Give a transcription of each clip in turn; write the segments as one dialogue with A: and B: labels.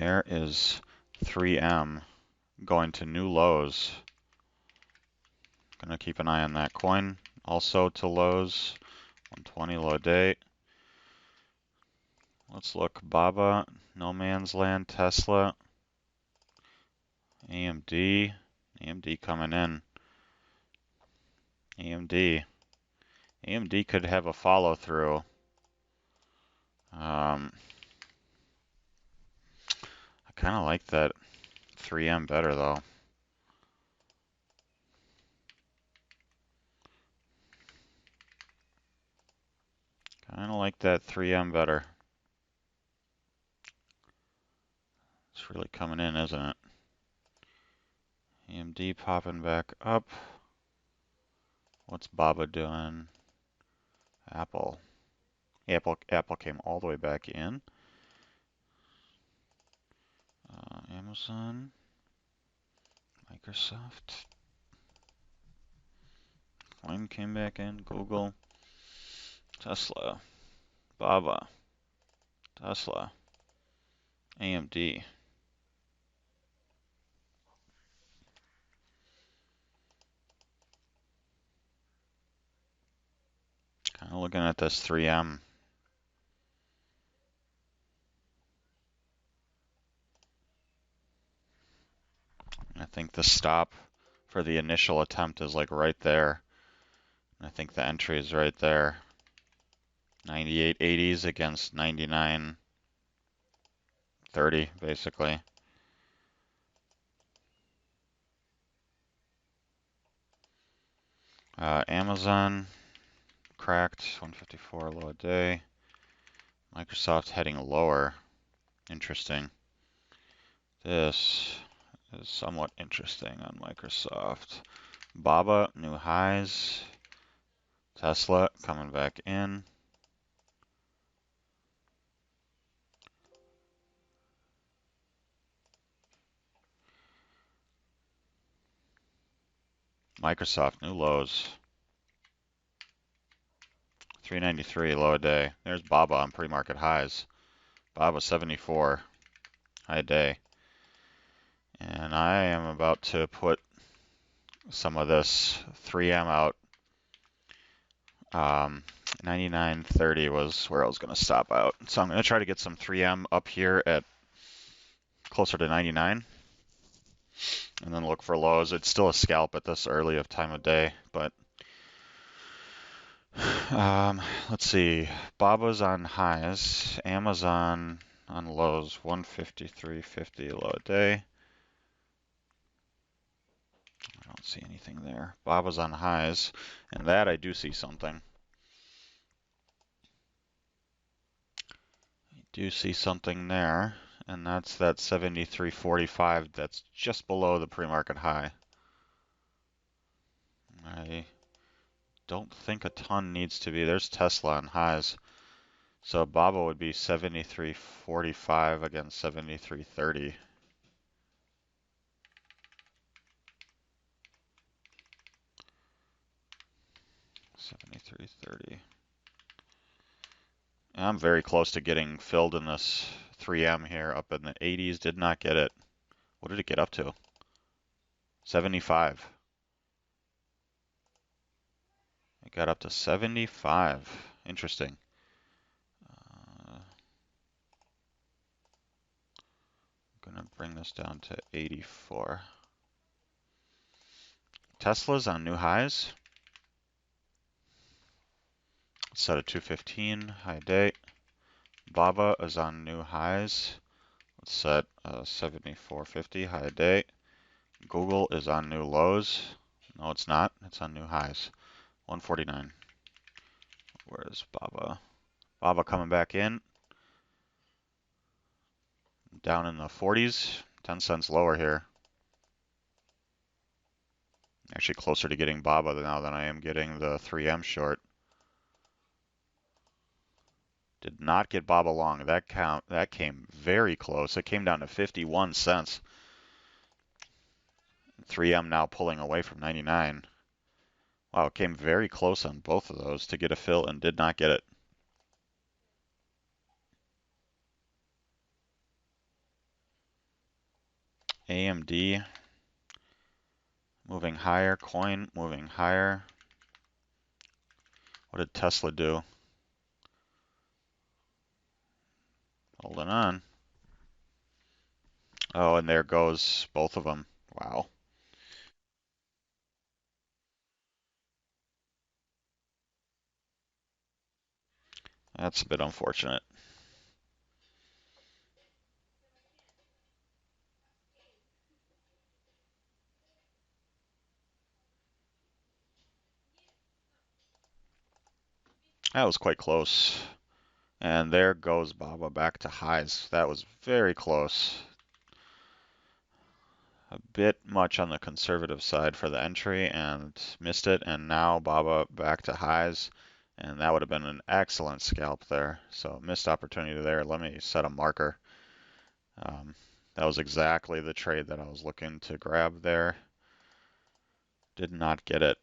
A: There is 3M going to new lows. Gonna keep an eye on that coin. Also to lows, 120 low day. Let's look. BABA, No Man's Land, Tesla, AMD. AMD coming in. AMD. AMD could have a follow through. I kind of like that 3M better though. Kind of like that 3M better. It's really coming in, isn't it? AMD popping back up. What's BABA doing? Apple. Apple came all the way back in. Amazon. Microsoft. Coin came back in. Google. Tesla. BABA. Tesla. AMD. Kind of looking at this 3M. I think the stop for the initial attempt is like right there. I think the entry is right there. 98.80s against 99.30, basically. Amazon cracked 154 low a day. Microsoft heading lower. Interesting. This is somewhat interesting on Microsoft. BABA, new highs. Tesla coming back in. Microsoft, new lows. 393 low a day. There's BABA on pre-market highs. BABA 74 high day. And I am about to put some of this 3M out. 99.30 was where I was going to stop out. So I'm going to try to get some 3M up here at closer to 99. And then look for lows. It's still a scalp at this early of time of day, but let's see. BABA's on highs. Amazon on lows. 153.50 low a day. I don't see anything there. BABA's on highs, and that I do see something. I do see something there, and that's that 73.45 that's just below the pre-market high. I don't think a ton needs to be. There's Tesla on highs. So BABA would be 73.45 against 73.30. $73.30. I'm very close to getting filled in this 3M here, up in the 80s. Did not get it. What did it get up to? 75. It got up to 75. Interesting. I'm gonna bring this down to 84. Tesla's on new highs. Set at 215, high day. BABA is on new highs. Let's set 74.50, high day. Google is on new lows. No, it's not. It's on new highs. 149. Where's BABA? BABA coming back in. Down in the 40s. 10 cents lower here. Actually closer to getting BABA now than I am getting the 3M short. Did not get BABA long. That came very close. It came down to 51 cents. 3M now pulling away from 99. Wow, it came very close on both of those to get a fill and did not get it. AMD moving higher, coin moving higher. What did Tesla do? Holding on. Oh, and there goes both of them. Wow. That's a bit unfortunate. That was quite close. And there goes Baba back to highs. That was very close. A bit much on the conservative side for the entry and missed it. And now Baba back to highs. And that would have been an excellent scalp there. So missed opportunity there. Let me set a marker. That was exactly the trade that I was looking to grab there. Did not get it.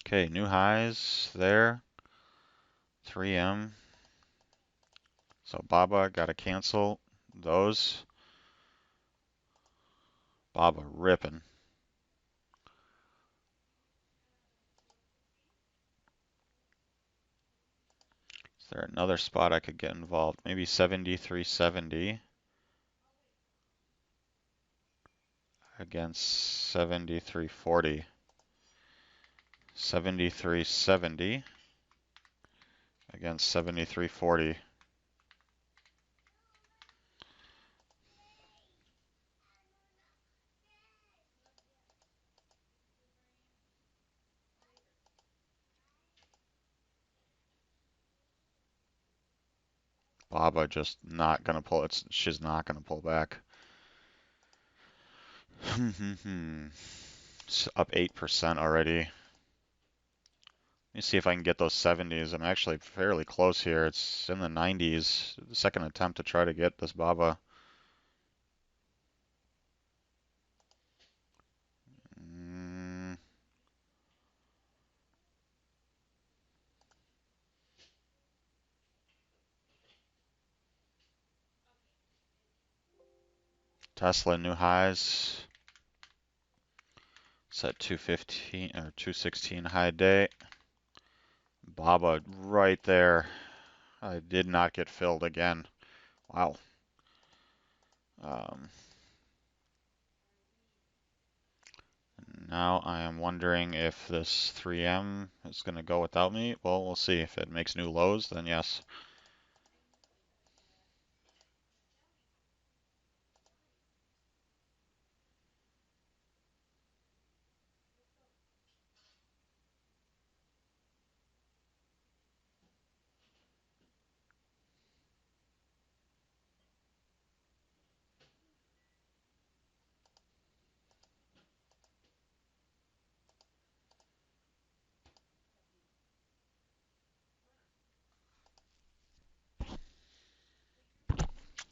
A: Okay, new highs there. 3M. So Baba got to cancel those. Baba ripping. Is there another spot I could get involved? Maybe 73.70 against 73.40. 73.70 against 73.40. Baba just not gonna pull. She's not gonna pull back. It's up 8% already. Let me see if I can get those 70s. I'm actually fairly close here. It's in the 90s. The second attempt to try to get this Baba. Tesla new highs. Set 215 or 216 high day. Baba right there. I did not get filled again. Wow. Now I am wondering if this 3M is going to go without me. Well, we'll see. If it makes new lows, then yes.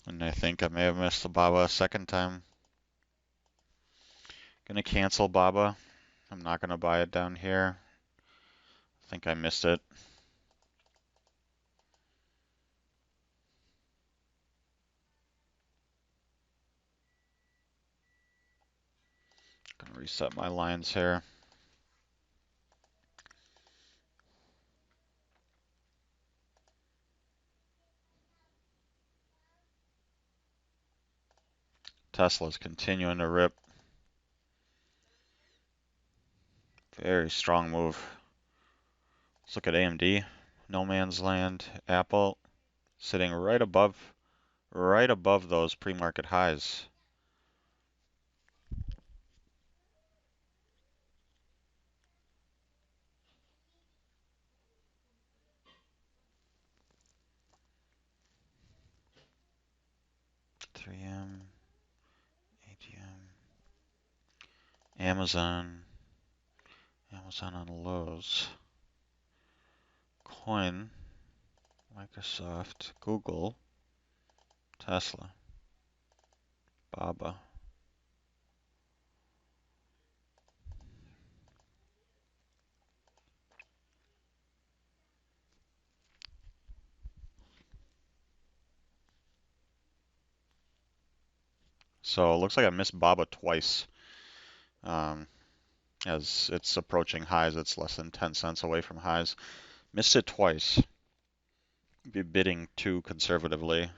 A: And I think I may have missed the Baba a second time. Gonna cancel Baba. I'm not gonna buy it down here. I think I missed it. Gonna reset my lines here. Tesla's continuing to rip. Very strong move. Let's look at AMD. No man's land. Apple sitting right above those pre-market highs. $3M, ATM, Amazon on lows, Coin, Microsoft, Google, Tesla, BABA. So it looks like I missed BABA twice. As it's approaching highs, it's less than 10 cents away from highs. Missed it twice. Be bidding too conservatively.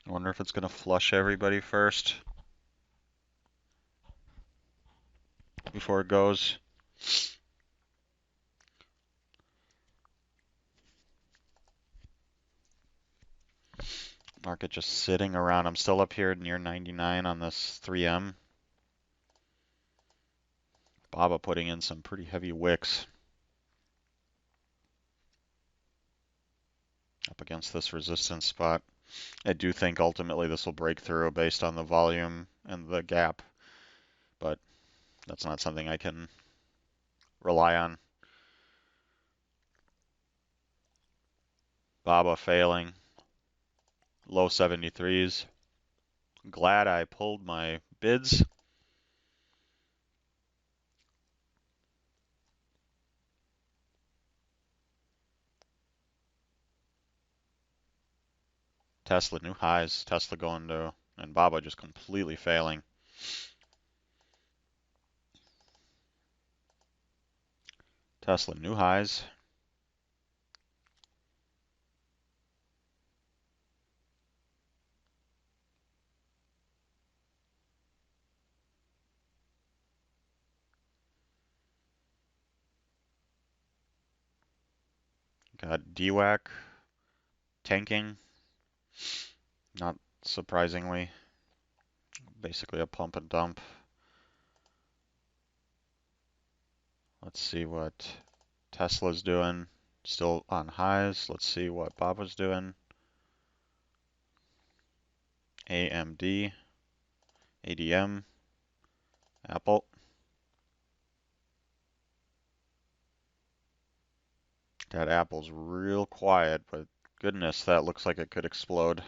A: I wonder if it's going to flush everybody first before it goes. Market just sitting around. I'm still up here near 99 on this 3M. BABA putting in some pretty heavy wicks up against this resistance spot. I do think ultimately this will break through based on the volume and the gap, but that's not something I can rely on. BABA failing. Low 73s. Glad I pulled my bids. Tesla new highs. Tesla going to, and BABA just completely failing. Tesla new highs. Got DWAC tanking. Not surprisingly. Basically a pump and dump. Let's see what Tesla's doing. Still on highs. Let's see what BABA's doing. AMD, ADM, Apple. That Apple's real quiet, but goodness, that looks like it could explode.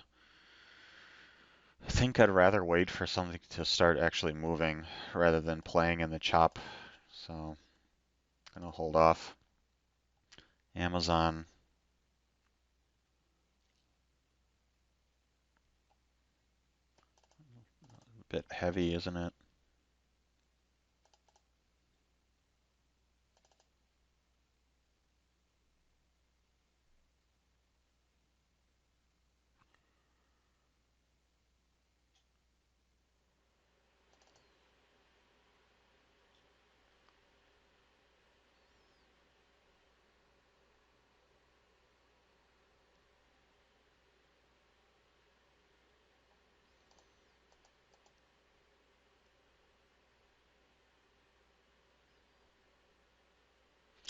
A: I think I'd rather wait for something to start actually moving rather than playing in the chop. So, gonna hold off. Amazon. A bit heavy, isn't it?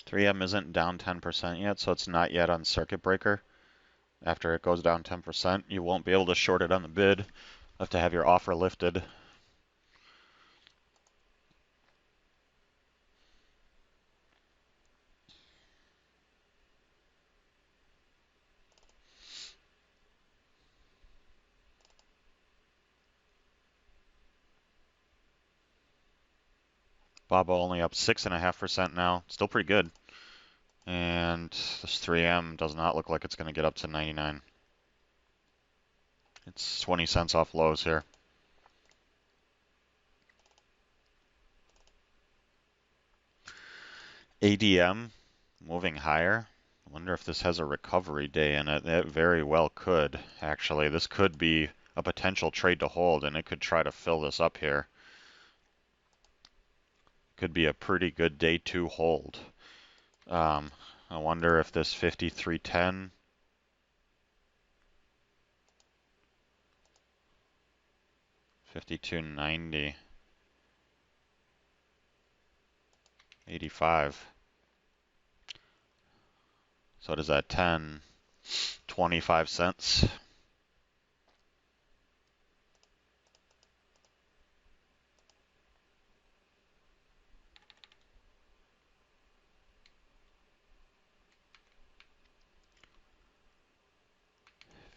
A: Three M isn't down 10% yet, so it's not yet on circuit breaker. After it goes down 10%, you won't be able to short it on the bid. You have to have your offer lifted. BABA only up 6.5% now. Still pretty good. And this 3M does not look like it's going to get up to 99. It's 20 cents off lows here. ADM moving higher. I wonder if this has a recovery day in it. It very well could, actually. This could be a potential trade to hold, and it could try to fill this up here. Could be a pretty good day two hold. I wonder if this 53.10 52.90. 85. So what is that, 10, 25 cents?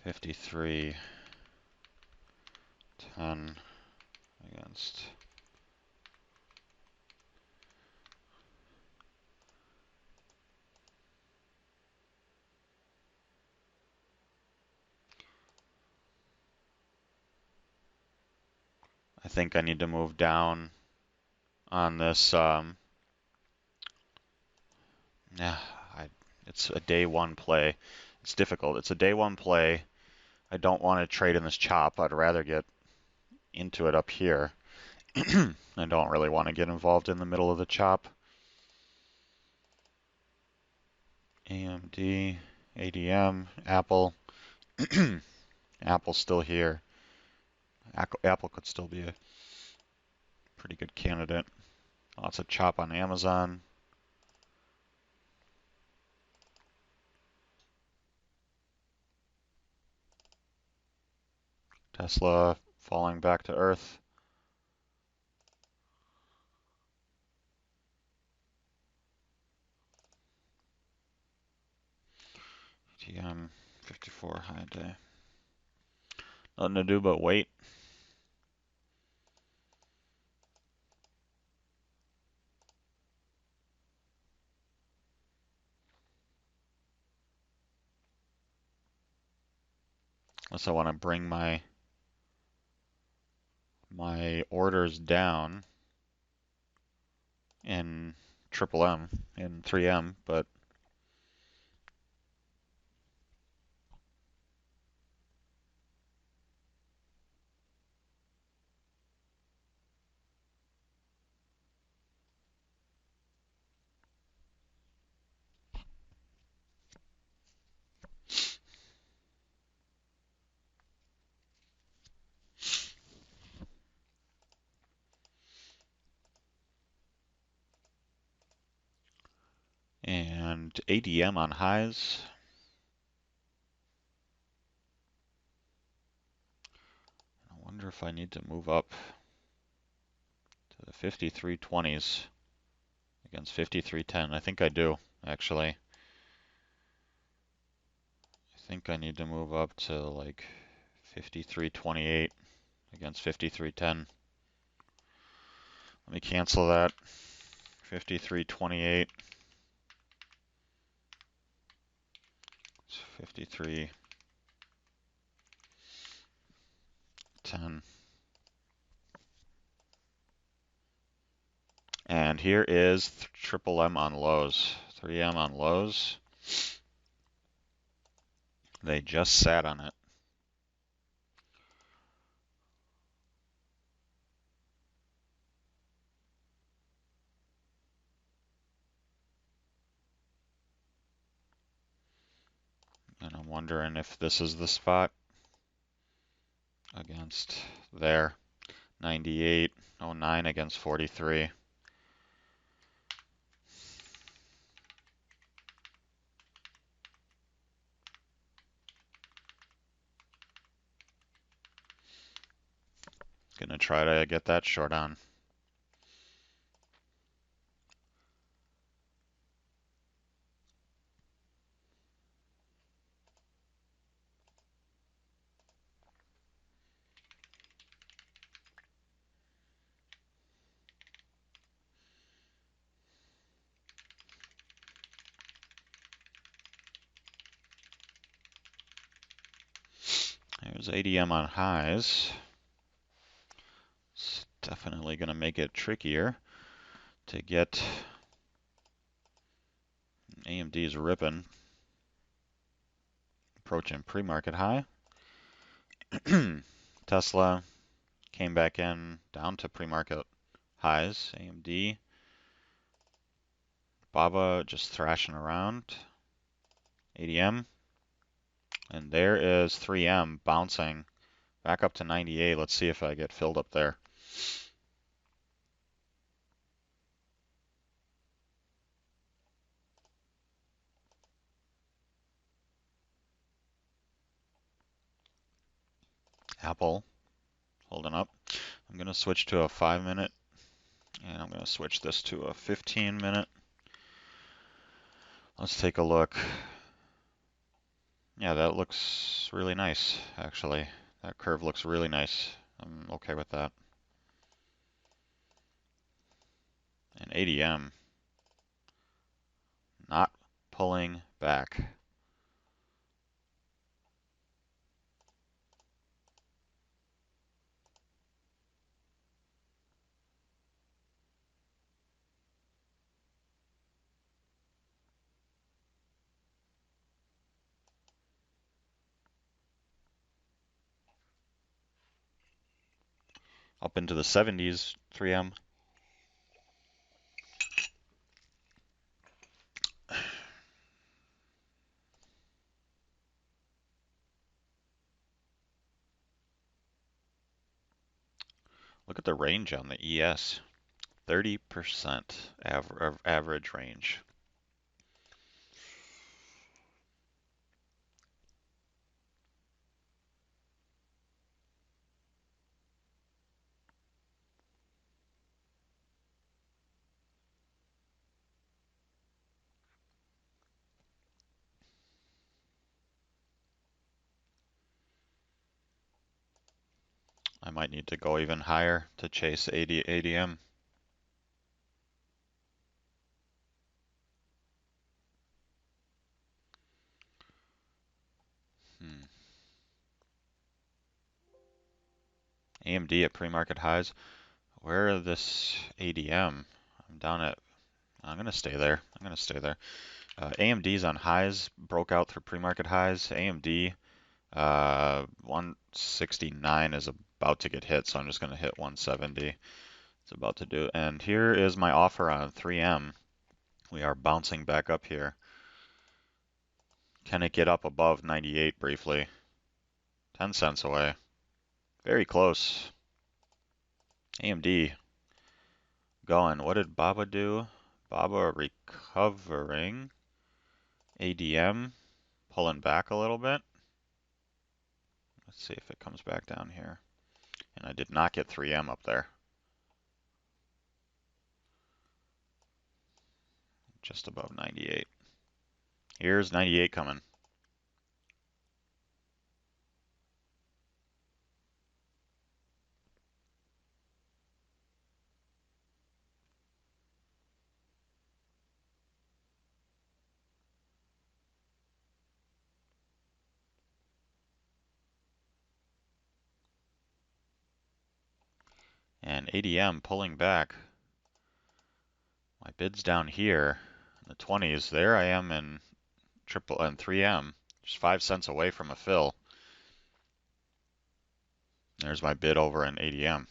A: $53.10 against I think I need to move down on this. Yeah, it's a day one play. It's difficult. It's a day one play. I don't want to trade in this chop. I'd rather get into it up here. I don't really want to get involved in the middle of the chop. AMD, ADM, Apple. Apple's still here. Apple could still be a pretty good candidate. Lots of chop on Amazon. Tesla falling back to earth. TM 54 high day. Nothing to do but wait. Unless I want to bring my orders down in triple M, in 3M, but and ADM on highs. I wonder if I need to move up to the 53.20s against 53.10. I think I do, actually. I think I need to move up to like 53.28 against 53.10. Let me cancel that. 53.28. 53.10. And here is triple M on lows, 3M on lows. They just sat on it. And I'm wondering if this is the spot against there. 98.09 against 43. Gonna try to get that short on. There's ADM on highs. It's definitely gonna make it trickier to get. AMD is ripping, approaching pre-market high. Tesla came back in down to pre-market highs. AMD, BABA just thrashing around. ADM, and there is 3M bouncing back up to 98. Let's see if I get filled up there. Apple holding up. I'm going to switch to a 5-minute, and I'm going to switch this to a 15-minute. Let's take a look. Yeah, that looks really nice, actually. That curve looks really nice. I'm okay with that. And ADM, not pulling back. Up into the 70s, 3M. Look at the range on the ES. 30% average range. I might need to go even higher to chase ADM. AMD at pre-market highs. Where are this ADM? I'm down at, I'm going to stay there. I'm going to stay there. AMD's on highs, broke out through pre-market highs. AMD 169 is about to get hit, so I'm just going to hit 170. It's about to do. And here is my offer on 3M. We are bouncing back up here. Can it get up above 98 briefly? 10 cents away. Very close. AMD going. What did Baba do? Baba recovering. ADM pulling back a little bit. Let's see if it comes back down here. And I did not get 3M up there. Just above 98. Here's 98 coming. And ADM pulling back. My bid's down here in the 20s. There I am in triple and 3M, just 5 cents away from a fill. There's my bid over in ADM.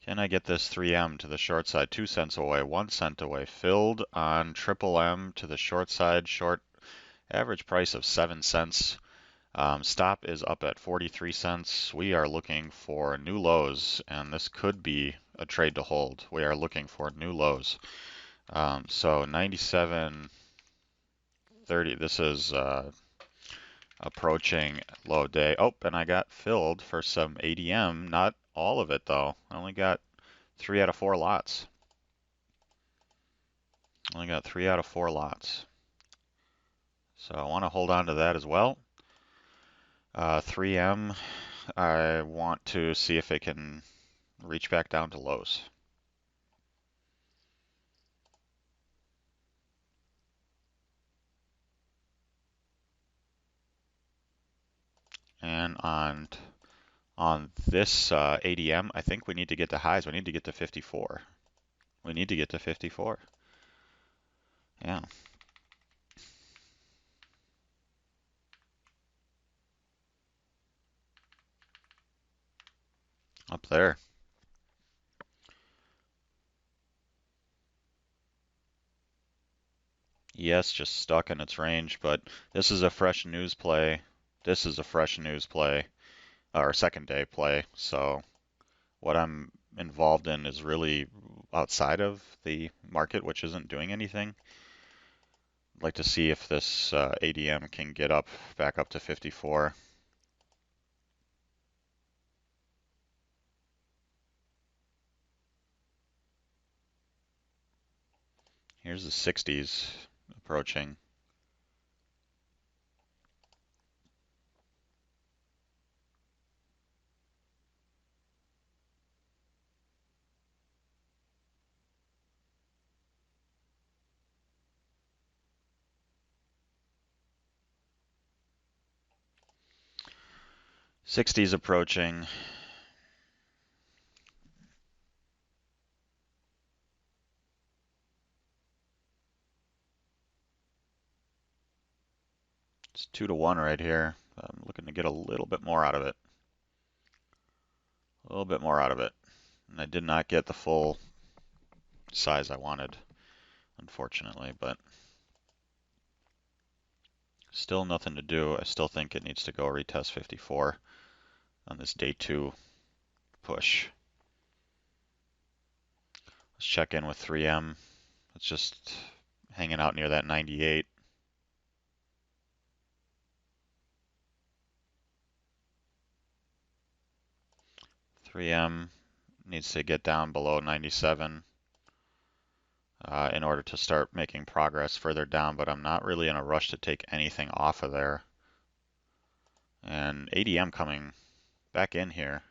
A: Can I get this 3M to the short side? 2 cents away, 1 cent away. Filled on triple M to the short side, short average price of 7 cents. Stop is up at 43 cents. We are looking for new lows, and this could be a trade to hold. We are looking for new lows. So 97.30, this is approaching low day. Oh, and I got filled for some ADM. Not all of it, though. I only got 3 out of 4 lots. Only got 3 out of 4 lots. So I want to hold on to that as well. 3M, I want to see if it can reach back down to lows. And on this ADM, I think we need to get to highs. We need to get to 54. We need to get to 54. Yeah. Up there. Yes, just stuck in its range, but this is a fresh news play. This is a fresh news play, or second day play. So what I'm involved in is really outside of the market, which isn't doing anything. I'd like to see if this ADM can get up back up to 54. Here's the 60s approaching. '60s approaching. It's 2-1 right here. I'm looking to get a little bit more out of it. A little bit more out of it. And I did not get the full size I wanted, unfortunately, but still nothing to do. I still think it needs to go retest 54 on this day 2 push. Let's check in with 3M. It's just hanging out near that 98. .3M needs to get down below 97 in order to start making progress further down, but I'm not really in a rush to take anything off of there. And ADM coming back in here.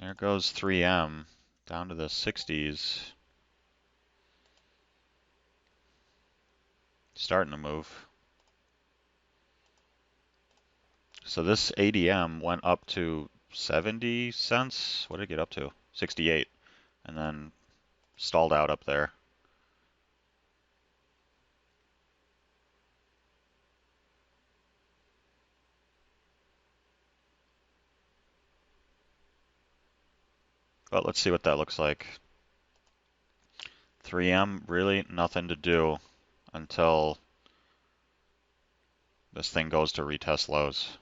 A: There goes 3M down to the 60s. Starting to move. So this ADM went up to 70 cents. What did it get up to? 68. And then stalled out up there. But let's see what that looks like. 3M, really nothing to do until this thing goes to retest lows.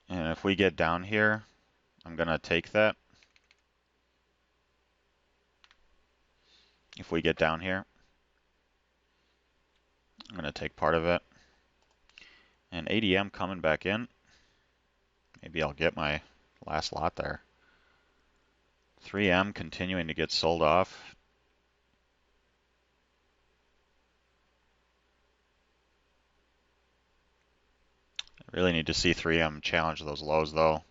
A: And if we get down here, I'm going to take that. If we get down here, I'm going to take part of it. And ADM coming back in. Maybe I'll get my last lot there. 3M continuing to get sold off. I really need to see 3M challenge those lows though.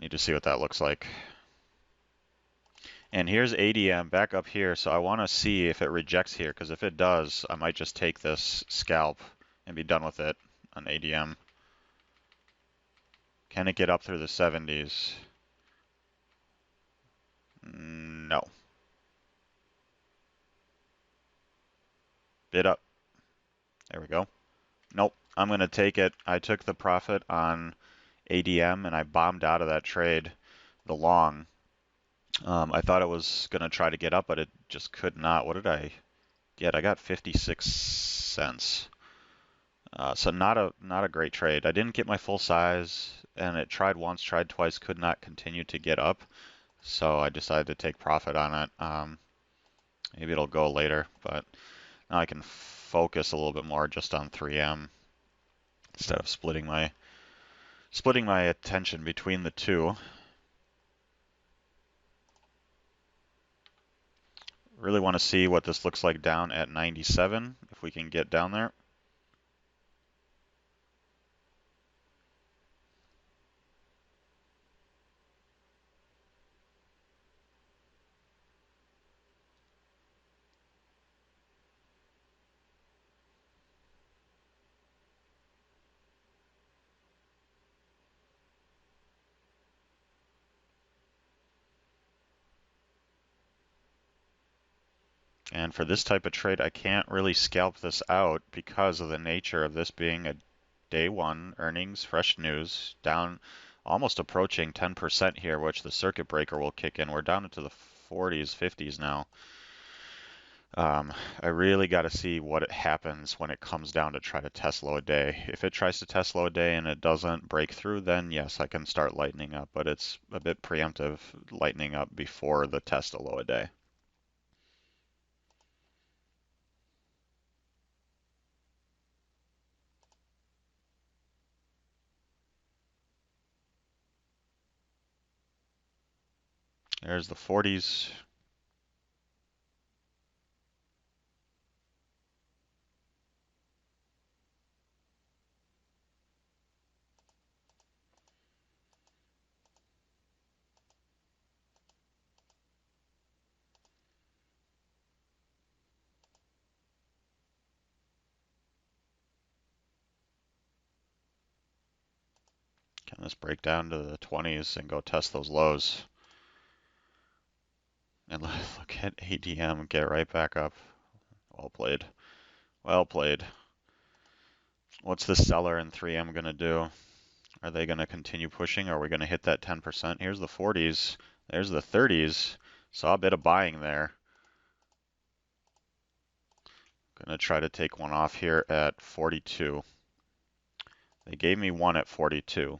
A: Need to see what that looks like. And here's ADM back up here, so I want to see if it rejects here, because if it does, I might just take this scalp and be done with it on ADM. Can it get up through the 70s? No. Bid up. There we go. Nope, I'm going to take it. I took the profit on ADM and I bombed out of that trade, the long. I thought it was going to try to get up, but it just could not. What did I get? I got 56 cents. So not a great trade. I didn't get my full size, and it tried once, tried twice, could not continue to get up. So I decided to take profit on it. Maybe it'll go later, but now I can focus a little bit more just on 3M instead of splitting my attention between the two. Really want to see what this looks like down at 97, if we can get down there. And for this type of trade, I can't really scalp this out because of the nature of this being a day 1 earnings, fresh news, down almost approaching 10% here, which the circuit breaker will kick in. We're down into the 40s, 50s now. I really got to see what happens when it comes down to try to test low a day. If it tries to test low a day and it doesn't break through, then yes, I can start lightening up, but it's a bit preemptive lightening up before the test of low a day. There's the 40s. Can this break down to the 20s and go test those lows? And look at ADM get right back up. Well played. Well played. What's the seller in 3M going to do? Are they going to continue pushing? Or are we going to hit that 10%? Here's the 40s. There's the 30s. Saw a bit of buying there. Going to try to take one off here at 42. They gave me one at 42.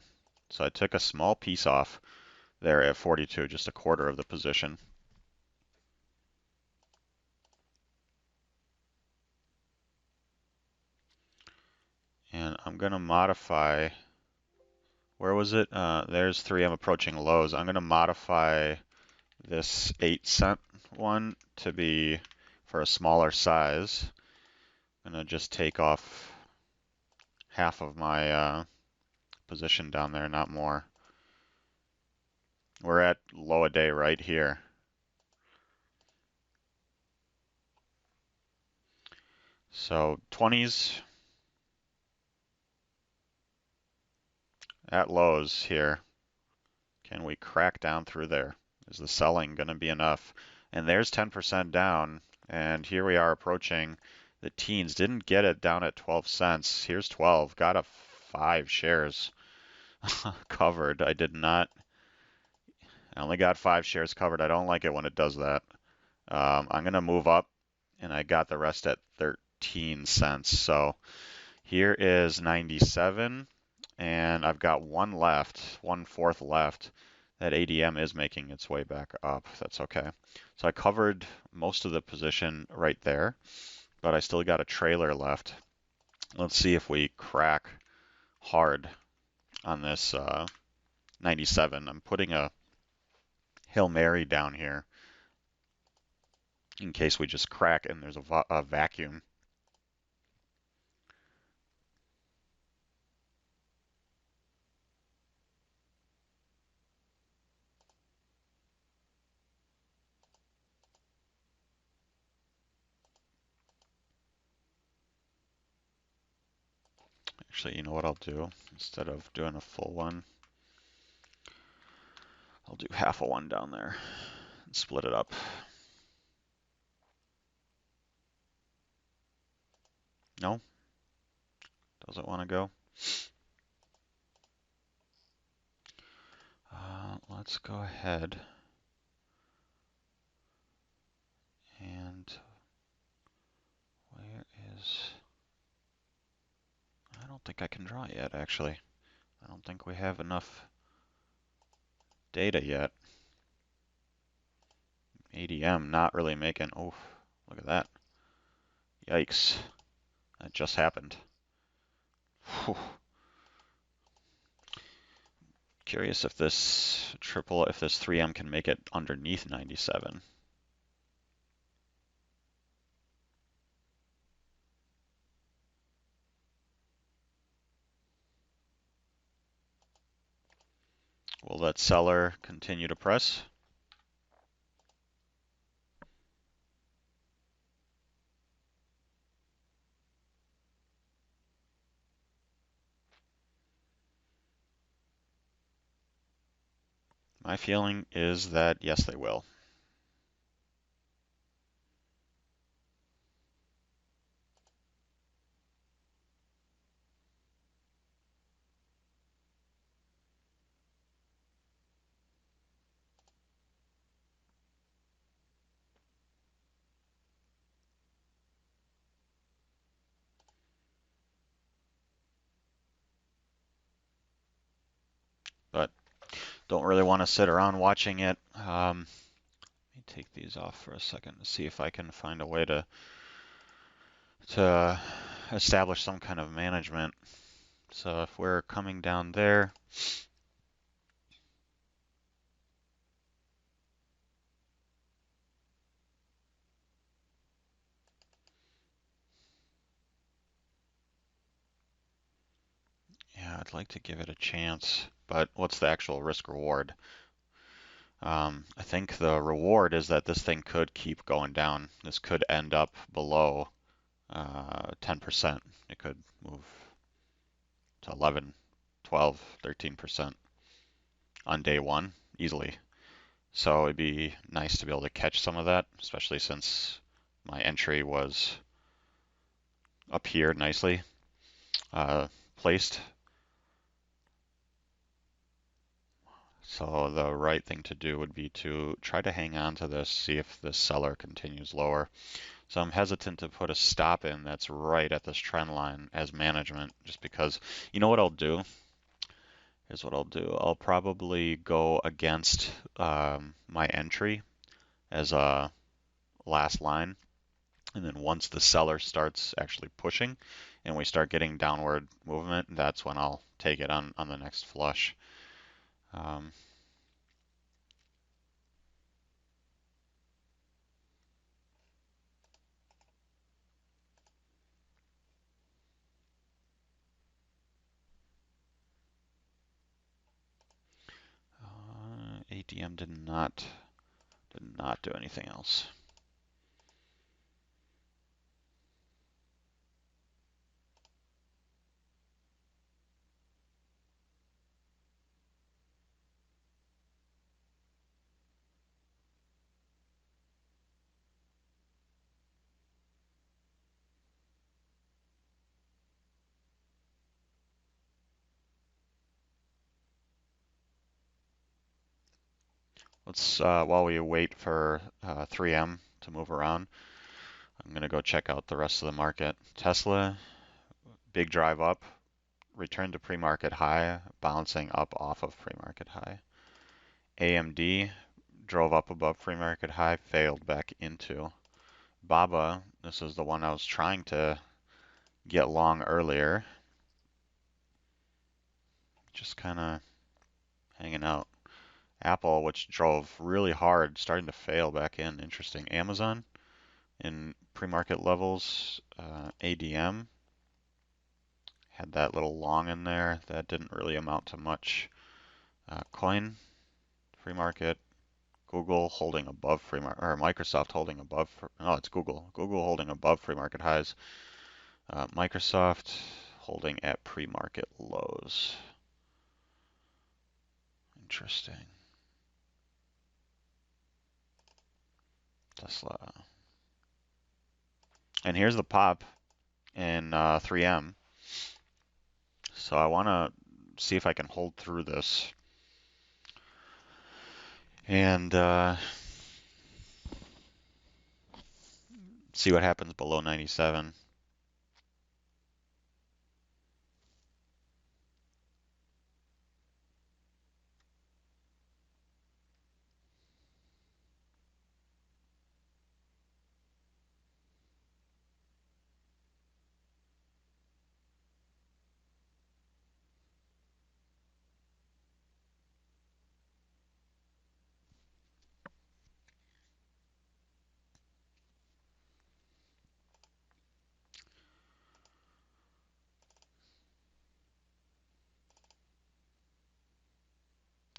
A: So I took a small piece off there at 42, just a quarter of the position. And I'm going to modify, where was it? There's 3M approaching lows. I'm going to modify this 8-cent one to be for a smaller size. I'm going to just take off half of my position down there, not more. We're at low a day right here. So 20s at lows here. Can we crack down through there? Is the selling going to be enough? And there's 10% down, and here we are approaching the teens. Didn't get it down at 12 cents. Here's 12. Got a 5 shares covered. I did not. I only got 5 shares covered. I don't like it when it does that. I'm going to move up, and I got the rest at 13 cents. So here is 97, and I've got one left, 1/4 left. That ADM is making its way back up. That's okay. So I covered most of the position right there, but I still got a trailer left. Let's see if we crack hard on this 97. I'm putting a Hail Mary down here in case we just crack and there's a vacuum. Actually, you know what I'll do? Instead of doing a full one, I'll do half a one down there and split it up. No? Doesn't want to go? Let's go ahead and where is... I don't think I can draw yet, actually. I don't think we have enough data yet. ADM not really making... Oh, look at that. Yikes. That just happened. Whew. Curious if this 3M can make it underneath 97. Will that seller continue to press? My feeling is that yes, they will. But don't really want to sit around watching it. Let me take these off for a second to see if I can find a way to establish some kind of management. So if we're coming down there, I'd like to give it a chance, but what's the actual risk reward? I think the reward is that this thing could keep going down. This could end up below 10%. It could move to 11, 12, 13% on day one easily. So it'd be nice to be able to catch some of that, especially since my entry was up here nicely placed. So the right thing to do would be to try to hang on to this, see if this seller continues lower. So I'm hesitant to put a stop in that's right at this trend line as management, just because, you know what I'll do? Here's what I'll do. I'll probably go against my entry as a last line. And then once the seller starts actually pushing and we start getting downward movement, that's when I'll take it on the next flush. Um, ADM did not do anything else. Let's while we wait for 3M to move around, I'm gonna go check out the rest of the market. Tesla, big drive up, return to pre-market high, bouncing up off of pre-market high. AMD drove up above pre-market high, failed back into. BABA, this is the one I was trying to get long earlier. Just kind of hanging out. Apple, which drove really hard, starting to fail back in. Interesting. Amazon in pre-market levels. ADM had that little long in there. That didn't really amount to much. Coin, pre-market. Google holding above pre-market, or Microsoft holding above. Oh, it's Google. Google holding above pre-market highs. Microsoft holding at pre-market lows. Interesting. Tesla. And here's the pop in 3M. So I want to see if I can hold through this. And see what happens below 97.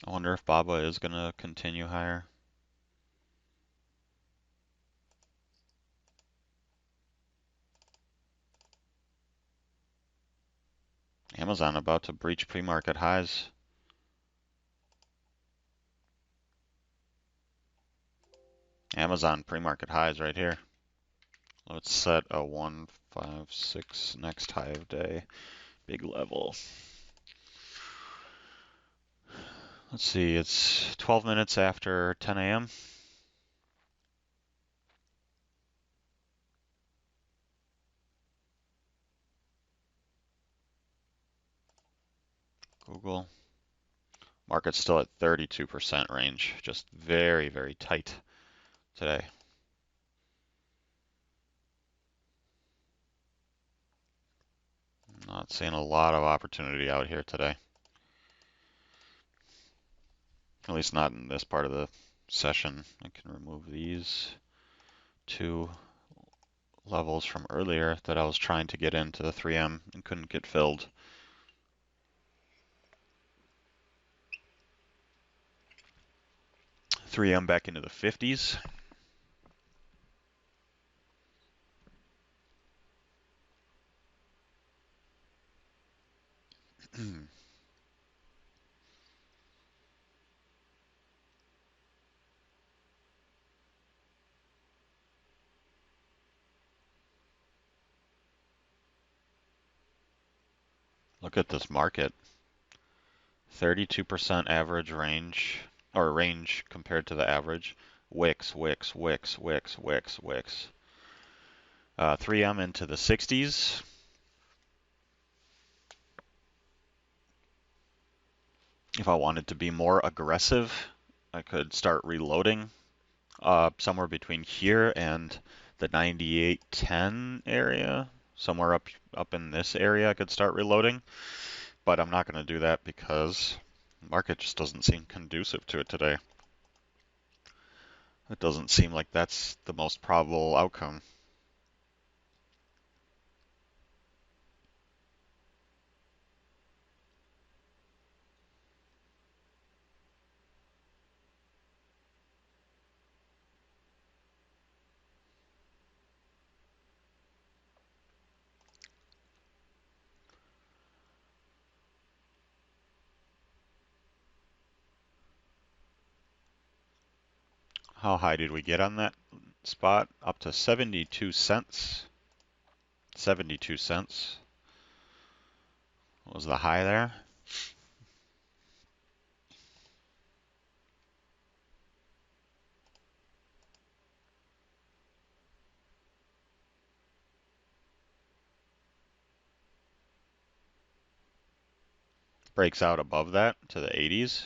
A: I wonder if BABA is going to continue higher. Amazon about to breach pre-market highs. Amazon pre-market highs right here. Let's set a 156 next high of day. Big level. Let's see, it's 12 minutes after 10 a.m. Google. Market's still at 32% range. Just very, very tight today. Not seeing a lot of opportunity out here today. At least not in this part of the session. I can remove these two levels from earlier that I was trying to get into the 3M and couldn't get filled. 3M back into the 50s. Look at this market. 32% average range, or range compared to the average. Wicks, wicks, wicks, wicks, wicks, wicks. 3M into the 60s. If I wanted to be more aggressive, I could start reloading somewhere between here and the 98.10 area. Somewhere up in this area I could start reloading. But I'm not going to do that because the market just doesn't seem conducive to it today. It doesn't seem like that's the most probable outcome. How high did we get on that spot? Up to 72 cents. 72 cents was the high there. Breaks out above that to the 80s.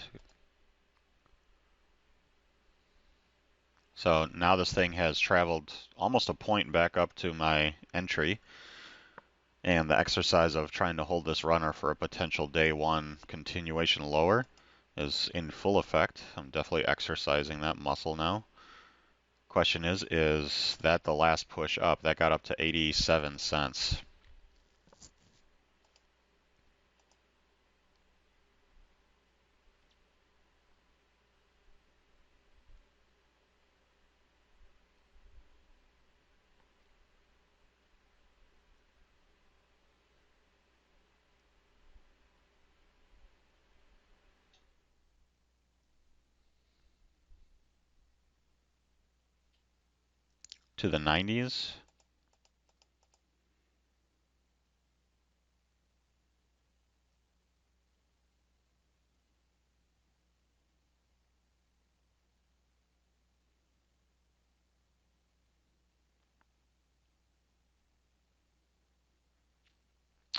A: So now this thing has traveled almost a point back up to my entry. And the exercise of trying to hold this runner for a potential day one continuation lower is in full effect. I'm definitely exercising that muscle now. Question is that the last push up? That got up to 87 cents. To the 90s.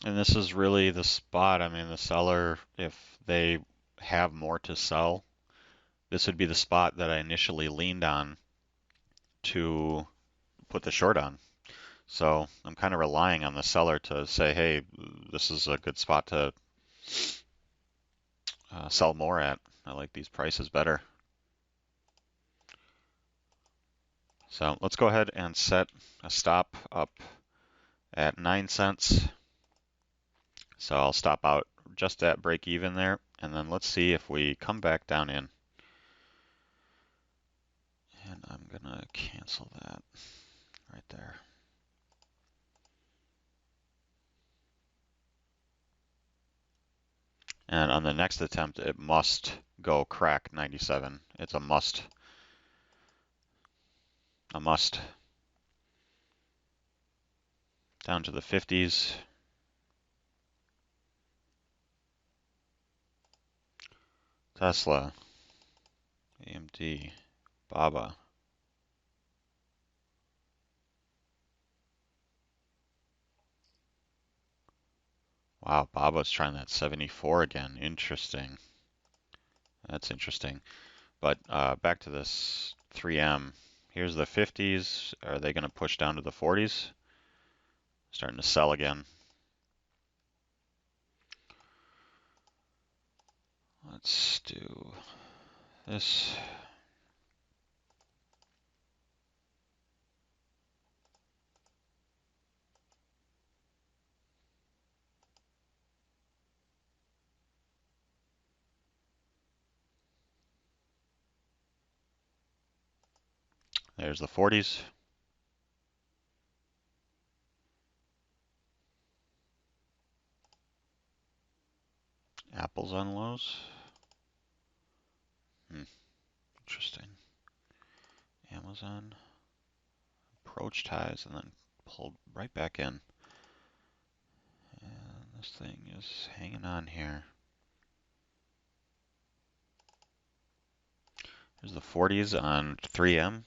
A: And this is really the spot. I mean, the seller, if they have more to sell, this would be the spot that I initially leaned on to put the short on. So I'm kind of relying on the seller to say, hey, this is a good spot to sell more at. I like these prices better. So let's go ahead and set a stop up at 9 cents. So I'll stop out just at break even there, and then let's see if we come back down in. And I'm gonna cancel that right there. And on the next attempt, it must go crack 97. It's a must. A must. Down to the 50s. Tesla, AMD, BABA. Wow, BABA's trying that 74 again. Interesting. That's interesting. But back to this 3M. Here's the 50s. Are they going to push down to the 40s? Starting to sell again. Let's do this. There's the 40s. Apples on lows. Interesting. Amazon approached highs and then pulled right back in. And this thing is hanging on here. There's the 40s on 3M.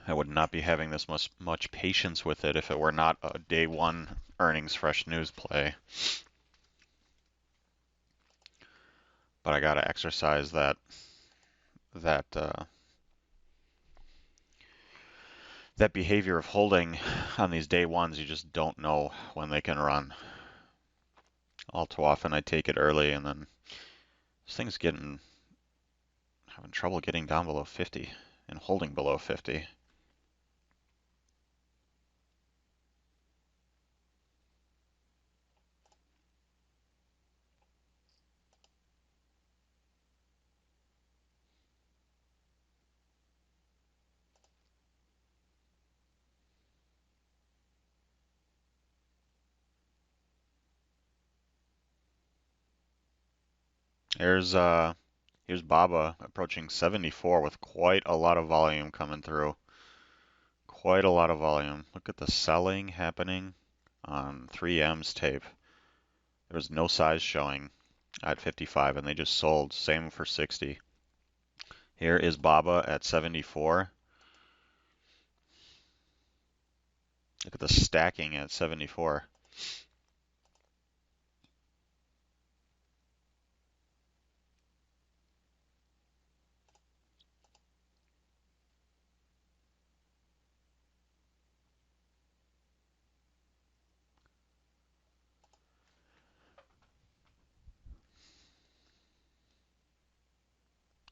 A: I would not be having this much patience with it if it were not a day one earnings fresh news play. But I gotta exercise that behavior of holding on these day ones. You just don't know when they can run. All too often I take it early and then this thing's having trouble getting down below 50 and holding below 50. Here's Baba approaching 74 with quite a lot of volume coming through. Quite a lot of volume. Look at the selling happening on 3M's tape. There was no size showing at 55 and they just sold. Same for 60. Here is Baba at 74. Look at the stacking at 74.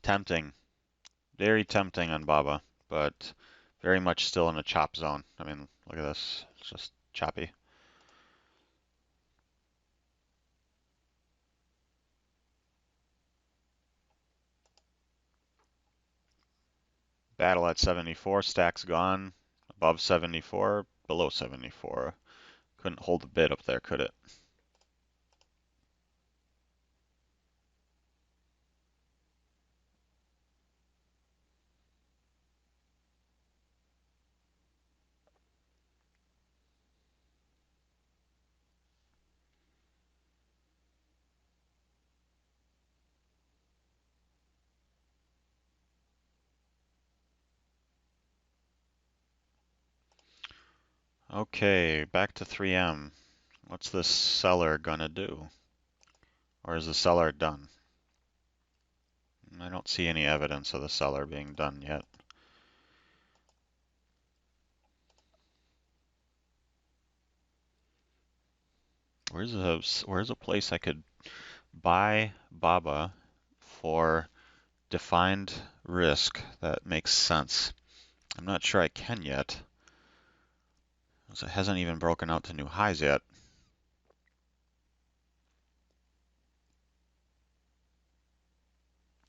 A: Tempting. Very tempting on Baba, but very much still in a chop zone. I mean, look at this. It's just choppy. Battle at 74. Stacks gone. Above 74. Below 74. Couldn't hold the bid up there, could it? Okay, back to 3M. What's this seller gonna do? Or is the seller done? I don't see any evidence of the seller being done yet. Where's a place I could buy Baba for defined risk that makes sense? I'm not sure I can yet, because it hasn't even broken out to new highs yet.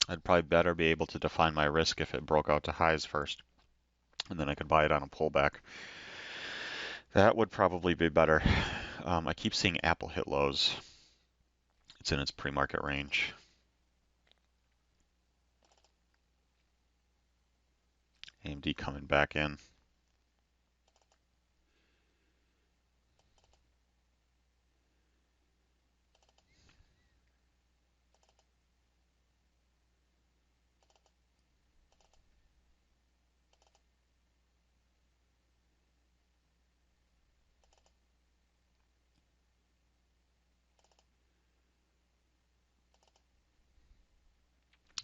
A: I'd probably better be able to define my risk if it broke out to highs first, and then I could buy it on a pullback. That would probably be better. I keep seeing Apple hit lows. It's in its pre-market range. AMD coming back in.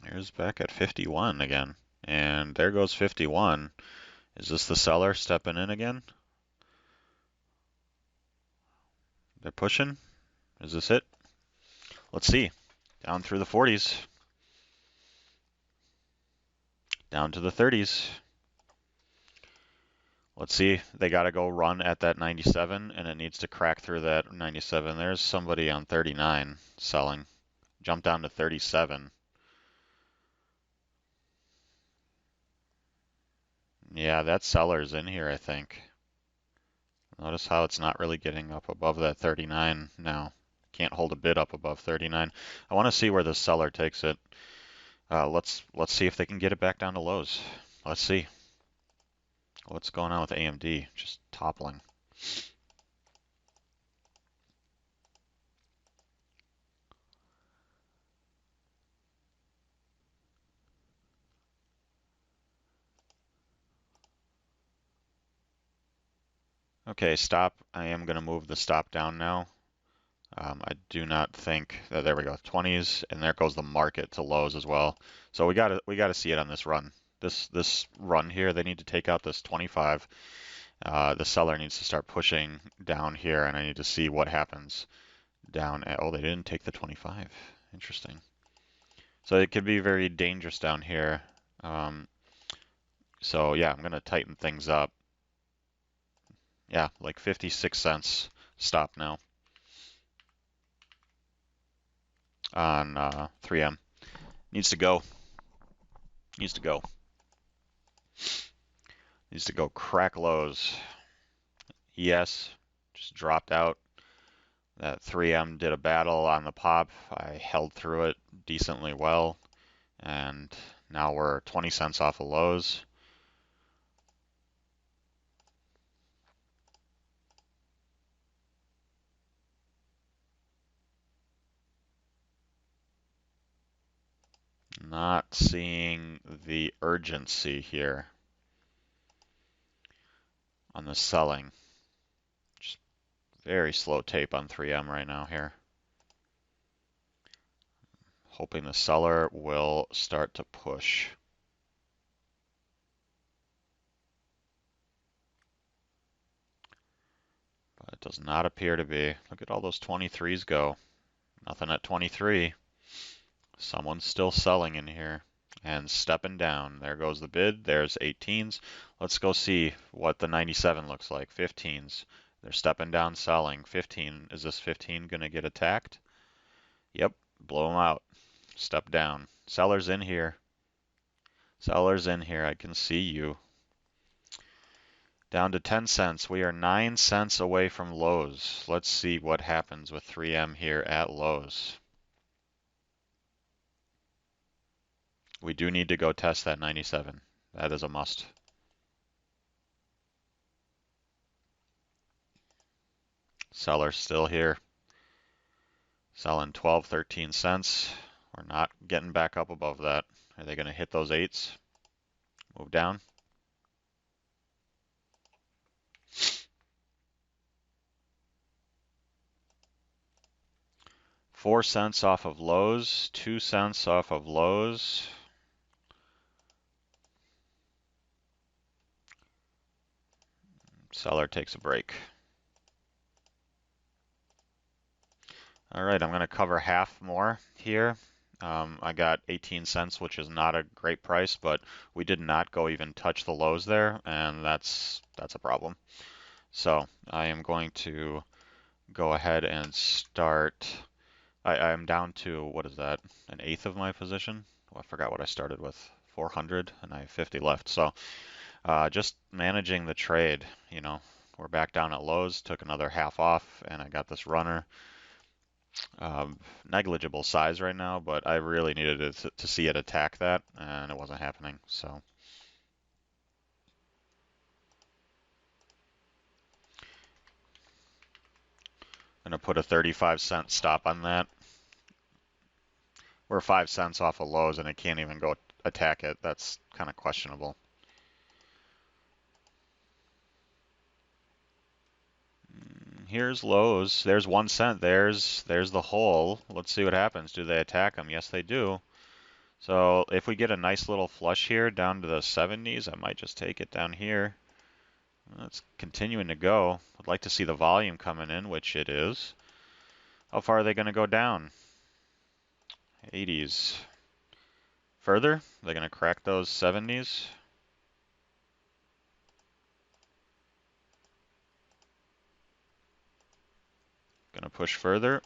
A: Here's back at 51 again. And there goes 51. Is this the seller stepping in again? They're pushing. Is this it? Let's see. Down through the 40s. Down to the 30s. Let's see. They got to go run at that 97, and it needs to crack through that 97. There's somebody on 39 selling. Jump down to 37. Yeah, that seller's in here, I think. Notice how it's not really getting up above that 39 now. Can't hold a bid up above 39. I want to see where the seller takes it. Let's see if they can get it back down to lows. Let's see. What's going on with AMD? Just toppling. Okay, stop. I am going to move the stop down now. I do not think there we go, 20s, and there goes the market to lows as well. So we gotta see it on this run. This run here, they need to take out this 25. The seller needs to start pushing down here, and I need to see what happens down. Oh, they didn't take the 25. Interesting. So it could be very dangerous down here. So yeah, I'm gonna tighten things up. Yeah, like 56 cents stop now on 3M. Needs to go. Needs to go. Needs to go crack lows. ES just dropped out. That 3M did a battle on the pop. I held through it decently well. And now we're 20 cents off of lows. Not seeing the urgency here on the selling. Just very slow tape on 3M right now here. Hoping the seller will start to push. But it does not appear to be. Look at all those 23s go. Nothing at 23. Someone's still selling in here and stepping down. There goes the bid. There's 18s. Let's go see what the 97 looks like. 15s. They're stepping down selling. 15. Is this 15 going to get attacked? Yep. Blow them out. Step down. Sellers in here. Sellers in here. I can see you. Down to 10 cents. We are 9 cents away from lows. Let's see what happens with 3M here at lows. We do need to go test that 97. That is a must. Seller's still here. Selling 12, 13 cents. We're not getting back up above that. Are they going to hit those 8s? Move down. $0.04 off of lows, 2 cents off of lows. Seller takes a break. All right, I'm going to cover half more here. I got 18 cents, which is not a great price, but we did not go even touch the lows there, and that's a problem. So I am going to go ahead and start. I'm down to, what is that, an eighth of my position? Oh, I forgot what I started with, 400, and I have 50 left. So just managing the trade, you know, we're back down at lows, took another half off, and I got this runner. Negligible size right now, but I really needed it to see it attack that, and it wasn't happening. So I'm gonna put a 35-cent stop on that. We're 5 cents off of lows, and it can't even go attack it. That's kind of questionable. Here's lows. There's 1 cent. There's the hole. Let's see what happens. Do they attack them? Yes, they do. So if we get a nice little flush here down to the 70s, I might just take it down here. It's continuing to go. I'd like to see the volume coming in, which it is. How far are they going to go down? 80s. Further? They're going to crack those 70s. push further?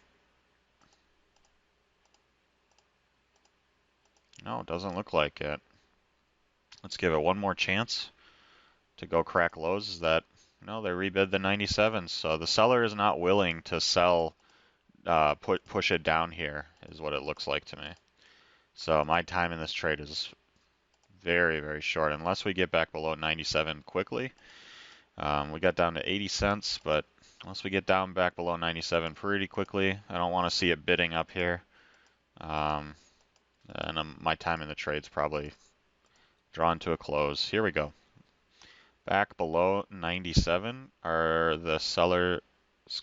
A: No, it doesn't look like it. Let's give it one more chance to go crack lows. Is that, no, they rebid the 97, so the seller is not willing to sell, push it down here, is what it looks like to me. So my time in this trade is very, very short, unless we get back below 97 quickly. We got down to 80 cents, but unless we get down back below 97 pretty quickly, I don't want to see it bidding up here. My time in the trade's probably drawn to a close. Here we go. Back below 97, are the sellers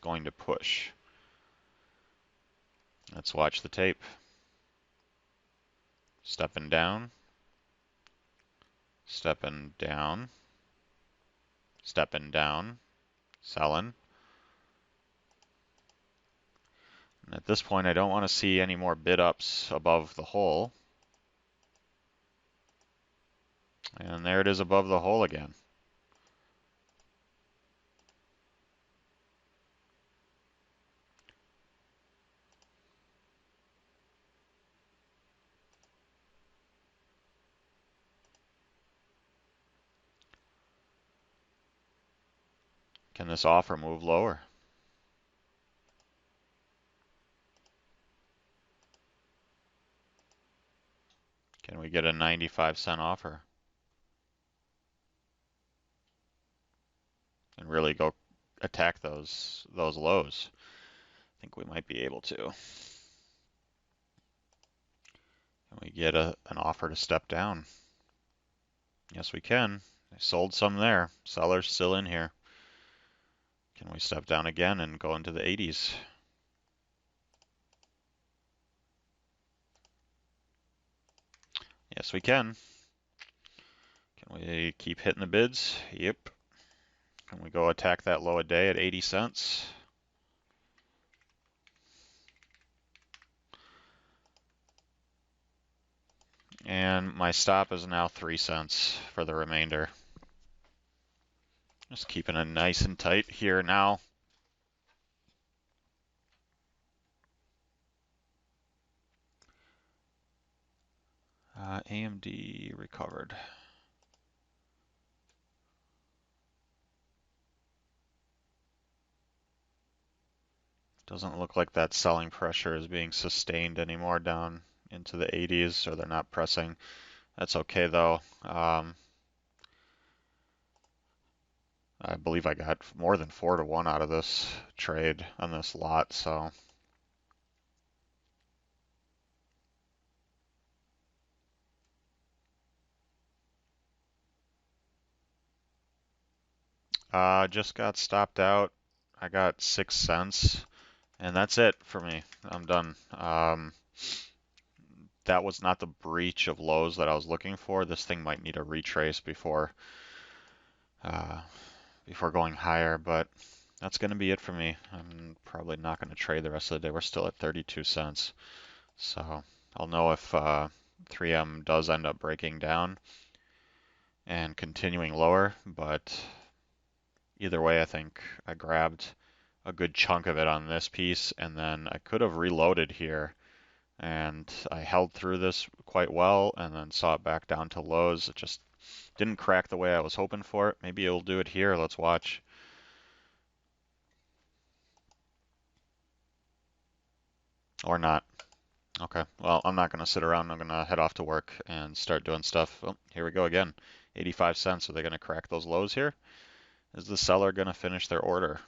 A: going to push? Let's watch the tape. Stepping down, stepping down, stepping down, selling. And at this point, I don't want to see any more bid ups above the hole. And there it is above the hole again. Can this offer move lower? Can we get a 95-cent offer? And really go attack those lows? I think we might be able to. Can we get an offer to step down? Yes, we can. I sold some there. Seller's still in here. Can we step down again and go into the 80s? Yes, we can. Can we keep hitting the bids? Yep. Can we go attack that low a day at 80 cents? And my stop is now 3 cents for the remainder. Just keeping it nice and tight here now. AMD recovered. Doesn't look like that selling pressure is being sustained anymore down into the 80s, or they're not pressing. That's okay though. I believe I got more than 4-1 out of this trade on this lot, so. Just got stopped out. I got 6 cents, and that's it for me. I'm done. That was not the breach of lows that I was looking for. This thing might need a retrace before going higher, but that's going to be it for me. I'm probably not going to trade the rest of the day. We're still at 32 cents. So I'll know if 3M does end up breaking down and continuing lower, but either way, I think I grabbed a good chunk of it on this piece, and then I could have reloaded here, and I held through this quite well and then saw it back down to lows. It just didn't crack the way I was hoping for it. Maybe it'll do it here. Let's watch. Or not. Okay, well, I'm not going to sit around. I'm going to head off to work and start doing stuff. Oh, here we go again. 85 cents. Are they going to crack those lows here? Is the seller going to finish their order?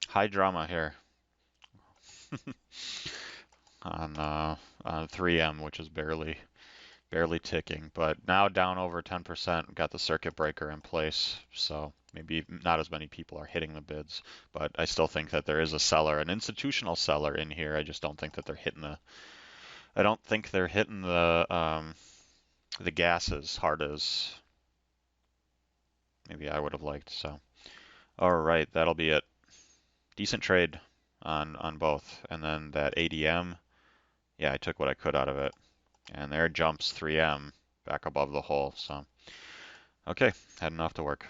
A: High drama here on 3M, which is barely ticking, but now down over 10%. Got the circuit breaker in place, so maybe not as many people are hitting the bids, but I still think that there is a seller, an institutional seller in here. I just don't think that they're hitting the. I don't think they're hitting the gas as hard as maybe I would have liked. So, all right, that'll be it. Decent trade on both, and then that ADM. Yeah, I took what I could out of it. And there jumps 3M. back above the hole. So, okay, heading off to work.